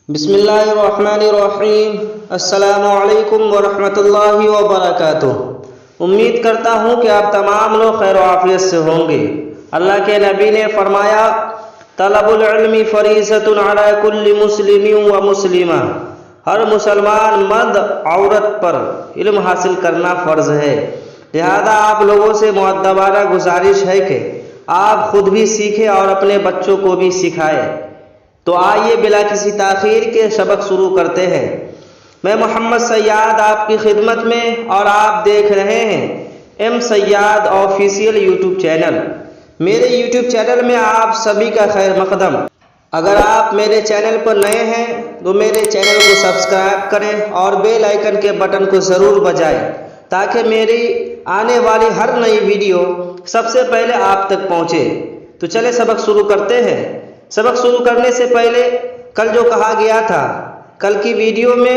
بسم اللہ الرحمن الرحیم۔ السلام علیکم ورحمۃ اللہ وبرکاتہ۔ امید کرتا ہوں کہ آپ تمام لوگ خیر و عافیت سے ہوں گے۔ اللہ کے نبی نے فرمایا، طلب العلم فریضۃ علی کل مسلم و مسلمہ، ہر مسلمان مرد عورت پر علم حاصل کرنا فرض ہے۔ لہذا آپ لوگوں سے مؤدبانہ گزارش ہے کہ آپ خود بھی سیکھیں اور اپنے بچوں کو بھی سکھائیں۔ تو آئیے بلا کسی تاخیر کے سبق شروع کرتے ہیں۔ میں محمد سیاد آپ کی خدمت میں، اور آپ دیکھ رہے ہیں ایم سیاد آفیشیل یوٹیوب چینل۔ میرے یوٹیوب چینل میں آپ سبھی کا خیر مقدم۔ اگر آپ میرے چینل پر نئے ہیں تو میرے چینل کو سبسکرائب کریں اور بیل آئیکن کے بٹن کو ضرور بجائیں تاکہ میری آنے والی ہر نئی ویڈیو سب سے پہلے آپ تک پہنچے۔ تو چلے سبق شروع کرتے ہیں۔ سبق شروع کرنے سے پہلے کل جو کہا گیا تھا، کل کی ویڈیو میں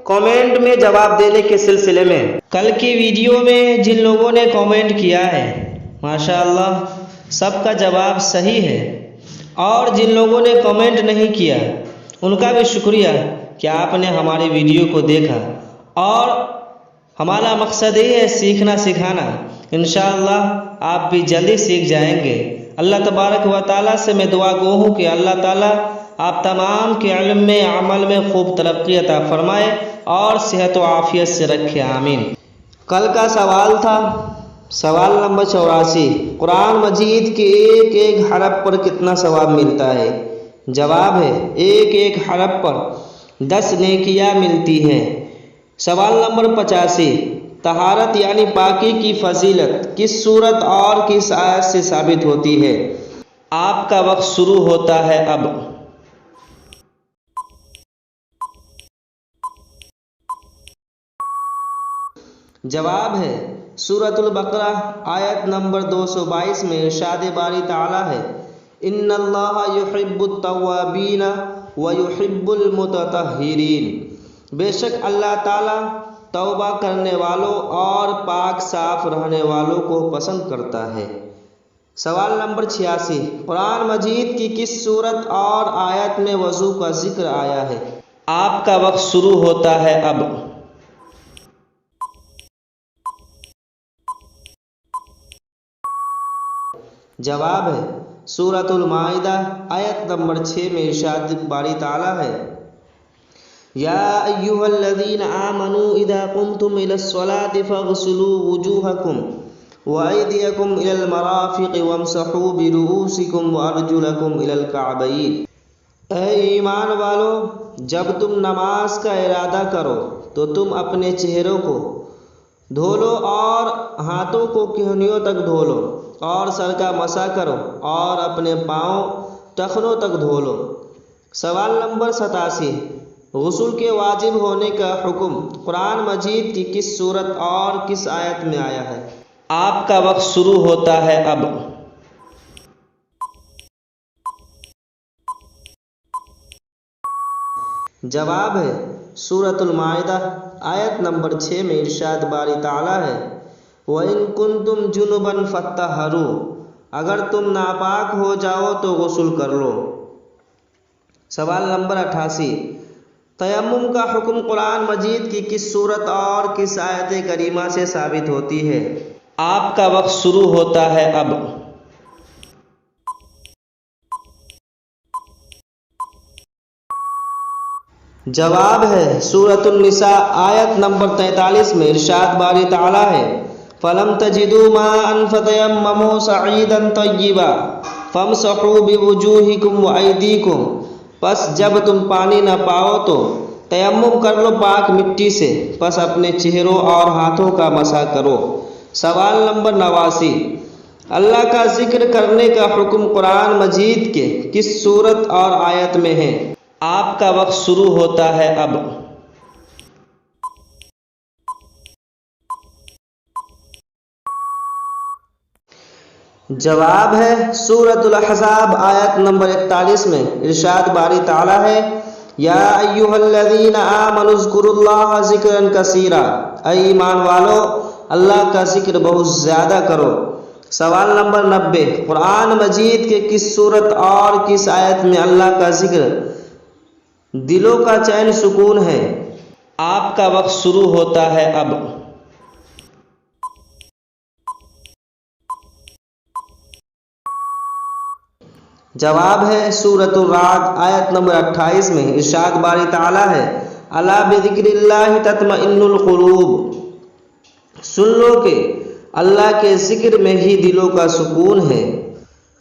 کامنٹ میں جواب دینے کے سلسلے میں، کل کی ویڈیو میں جن لوگوں نے کامنٹ کیا ہے ماشاءاللہ سب کا جواب صحیح ہے، اور جن لوگوں نے کامنٹ نہیں کیا ان کا بھی شکریہ کہ آپ نے ہماری ویڈیو کو دیکھا، اور ہمارا مقصد یہ ہے سیکھنا سکھانا۔ انشاءاللہ آپ بھی جلدی سیکھ جائیں گے۔ اللہ تبارک و تعالیٰ سے میں دعا گو ہوں کہ اللہ تعالیٰ آپ تمام کے علم میں، عمل میں خوب ترقی عطا فرمائے اور صحت و عافیت سے رکھے، آمین۔ کل کا سوال تھا سوال نمبر 84، قرآن مجید کے ایک ایک حرف پر کتنا ثواب ملتا ہے؟ جواب ہے ایک ایک حرف پر 10 نیکیاں ملتی ہیں۔ سوال نمبر 85، طہارت یعنی پاکی کی فضیلت کس سورت اور کس آیت سے ثابت ہوتی ہے؟ آپ کا وقت شروع ہوتا ہے اب۔ جواب ہے سورۃ البقرہ آیت نمبر 222 میں ارشاد باری تعالیٰ ہے، ان اللہ یحب التوابین ویحب المتطہرین، بے شک اللہ تعالیٰ توبہ کرنے والوں اور پاک صاف رہنے والوں کو پسند کرتا ہے۔ سوال نمبر 86، قرآن مجید کی کس سورت اور آیت میں وضو کا ذکر آیا ہے؟ آپ کا وقت شروع ہوتا ہے اب۔ جواب ہے سورۃ المائدہ آیت نمبر 6 میں ارشاد باری تعالیٰ ہے، یا ایھا الذین آمنوا اذا قمتم الی الصلاۃ فاغسلوا وجوہکم وایدیکم الی المرافق وامسحوا برؤوسکم وارجلکم الی الکعبین۔ اے ایمان والو، جب تم نماز کا ارادہ کرو تو تم اپنے چہروں کو دھو لو اور ہاتھوں کو کہنیوں تک دھو لو، اور سر کا مسح کرو اور اپنے پاؤں ٹخنوں تک دھو لو۔ سوال نمبر 87، غسل کے واجب ہونے کا حکم قرآن مجید کی کس سورت اور کس آیت میں آیا ہے؟ آپ کا وقت شروع ہوتا ہے اب۔ جواب ہے سورۃ المائدہ آیت نمبر 6 میں ارشاد باری تعالیٰ ہے، وَإِن كُنتُمْ جُنُبًا فَاطَّهَّرُوا، اگر تم ناپاک ہو جاؤ تو غسل کر لو۔ سوال نمبر 88، تیمم کا حکم قرآن مجید کی کس سورت اور کس آیت کریمہ سے ثابت ہوتی ہے؟ آپ کا وقت شروع ہوتا ہے اب۔ جواب ہے سورۃ النساء آیت نمبر 43 میں ارشاد باری تعالیٰ ہے، فَلَمْ تَجِدُوا مَاءً فَتَيَمَّمُوا صَعِيدًا طَيِّبًا فَامْسَحُوا بِوُجُوهِكُمْ وَأَيْدِيكُمْ، پس جب تم پانی نہ پاؤ تو تیمم کر لو پاک مٹی سے، پس اپنے چہروں اور ہاتھوں کا مسح کرو۔ سوال نمبر 89، اللہ کا ذکر کرنے کا حکم قرآن مجید کے کس سورت اور آیت میں ہے؟ آپ کا وقت شروع ہوتا ہے اب۔ جواب ہے سورۃ الاحزاب آیت نمبر 41 میں ارشاد باری تعالیٰ ہے، یا ایھا الذین آمنوا اذکروا اللہ ذکرا کثیرا، اے ایمان والو اللہ کا ذکر بہت زیادہ کرو۔ سوال نمبر 90، قرآن مجید کے کس سورت اور کس آیت میں اللہ کا ذکر دلوں کا چین سکون ہے۔ آپ کا وقت شروع ہوتا ہے اب۔ جواب ہے سورۃ الرعد آیت نمبر 28 میں ارشاد باری تعالیٰ ہے، الا بذکر اللہ تطمئن القلوب، سن لو کہ اللہ کے ذکر میں ہی دلوں کا سکون ہے۔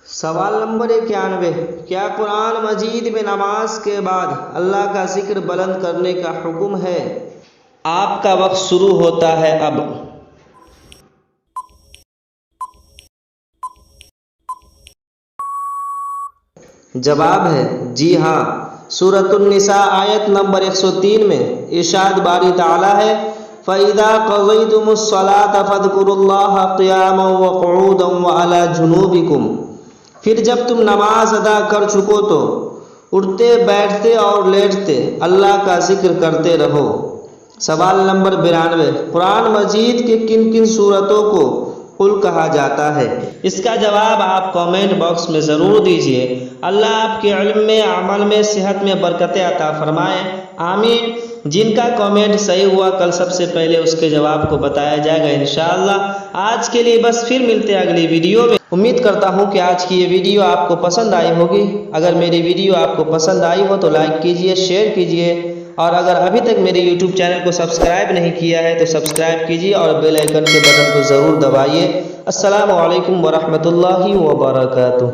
سوال نمبر 91، کیا قرآن مجید میں نماز کے بعد اللہ کا ذکر بلند کرنے کا حکم ہے؟ آپ کا وقت شروع ہوتا ہے اب۔ جواب ہے جی ہاں، سورۃ النساء آیت نمبر 103 میں ارشاد باری تعالیٰ ہے، فَإِذَا قَضَيْتُمُ الصَّلَاةَ فَاذْكُرُوا اللَّهَ قِيَامًا وَقُعُودًا وَعَلَى جُنُوبِكُمْ، پھر جب تم نماز ادا کر چکو تو اٹھتے بیٹھتے اور لیٹتے اللہ کا ذکر کرتے رہو۔ سوال نمبر 92، قرآن مجید کے کن کن سورتوں کو قل کہا جاتا ہے؟ اس کا جواب آپ کامنٹ باکس میں ضرور دیجئے۔ اللہ آپ کے علم میں، عمل میں، صحت میں برکتیں عطا فرمائے، آمین۔ جن کا کامنٹ صحیح ہوا کل سب سے پہلے اس کے جواب کو بتایا جائے گا انشاءاللہ۔ آج کے لیے بس، پھر ملتے ہیں اگلی ویڈیو میں۔ امید کرتا ہوں کہ آج کی یہ ویڈیو آپ کو پسند آئی ہوگی۔ اگر میری ویڈیو آپ کو پسند آئی ہو تو لائک کیجئے، شیئر کیجئے، اور اگر ابھی تک میرے یوٹیوب چینل کو سبسکرائب نہیں کیا ہے تو سبسکرائب کیجئے اور بیل آئیکن کے بٹن کو ضرور دبائیے۔ السلام علیکم ورحمۃ اللہ وبرکاتہ۔